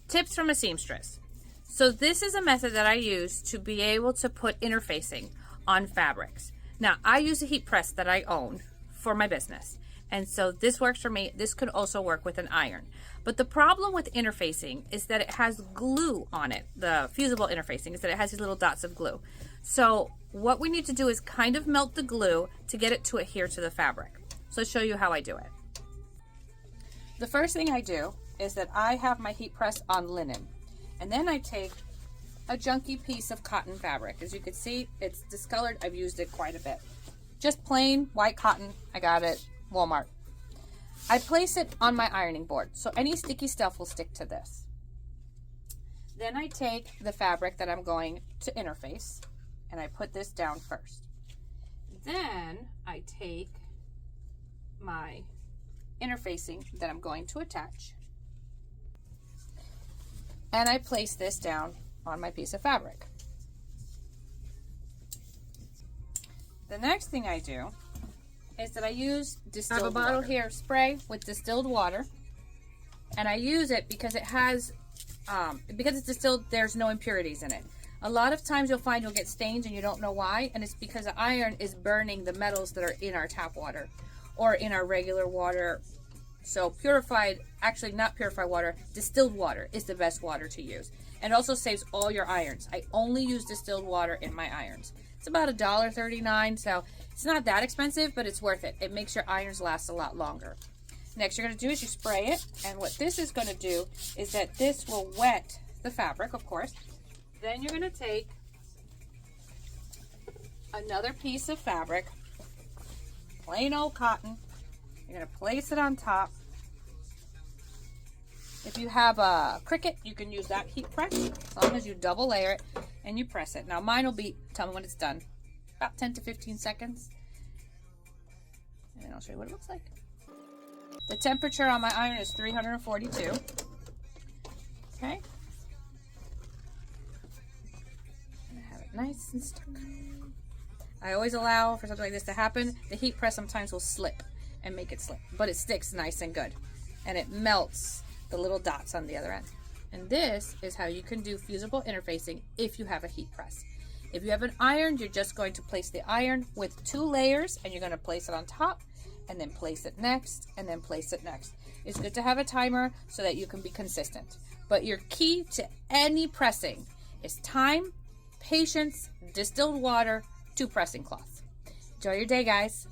Tips from a seamstress. So this is a method that I use to be able to put interfacing on fabrics. Now, I use a heat press that I own for my business. And so this works for me. This could also work with an iron. But the problem with interfacing is that it has glue on it. The fusible interfacing is that it has these little dots of glue. So what we need to do is kind of melt the glue to get it to adhere to the fabric. So I'll show you how I do it. The first thing I do is that I have my heat press on linen. And then I take a junky piece of cotton fabric. As you can see, it's discolored. I've used it quite a bit. Just plain white cotton. I got it Walmart. I place it on my ironing board, so any sticky stuff will stick to this. Then I take the fabric that I'm going to interface, and I put this down first. Then I take my interfacing that I'm going to attach, and I place this down on my piece of fabric. The next thing I do is that I use distilled water. I have a bottle here, spray with distilled water, and I use it because it has, because it's distilled, there's no impurities in it. A lot of times you'll find you'll get stains and you don't know why, and it's because the iron is burning the metals that are in our tap water or in our regular water. So purified, actually not purified water, distilled water is the best water to use. And it also saves all your irons. I only use distilled water in my irons. It's about $1.39, so it's not that expensive, but it's worth it. It makes your irons last a lot longer. Next you're going to do is you spray it, and what this is going to do is that this will wet the fabric, of course. Then you're going to take another piece of fabric, plain old cotton. You're going to place it on top. If you have a Cricut, you can use that heat press, as long as you double layer it and you press it. Now mine will be, tell me when it's done, about 10 to 15 seconds. And then I'll show you what it looks like. The temperature on my iron is 342. Okay. And I have it nice and stuck. I always allow for something like this to happen. The heat press sometimes will slip and make it slip, but it sticks nice and good. And it melts the little dots on the other end. And this is how you can do fusible interfacing if you have a heat press. If you have an iron, you're just going to place the iron with 2 layers, and you're going to place it on top, and then place it next, and then place it next. It's good to have a timer so that you can be consistent. But your key to any pressing is time, patience, distilled water, 2 pressing cloths. Enjoy your day, guys.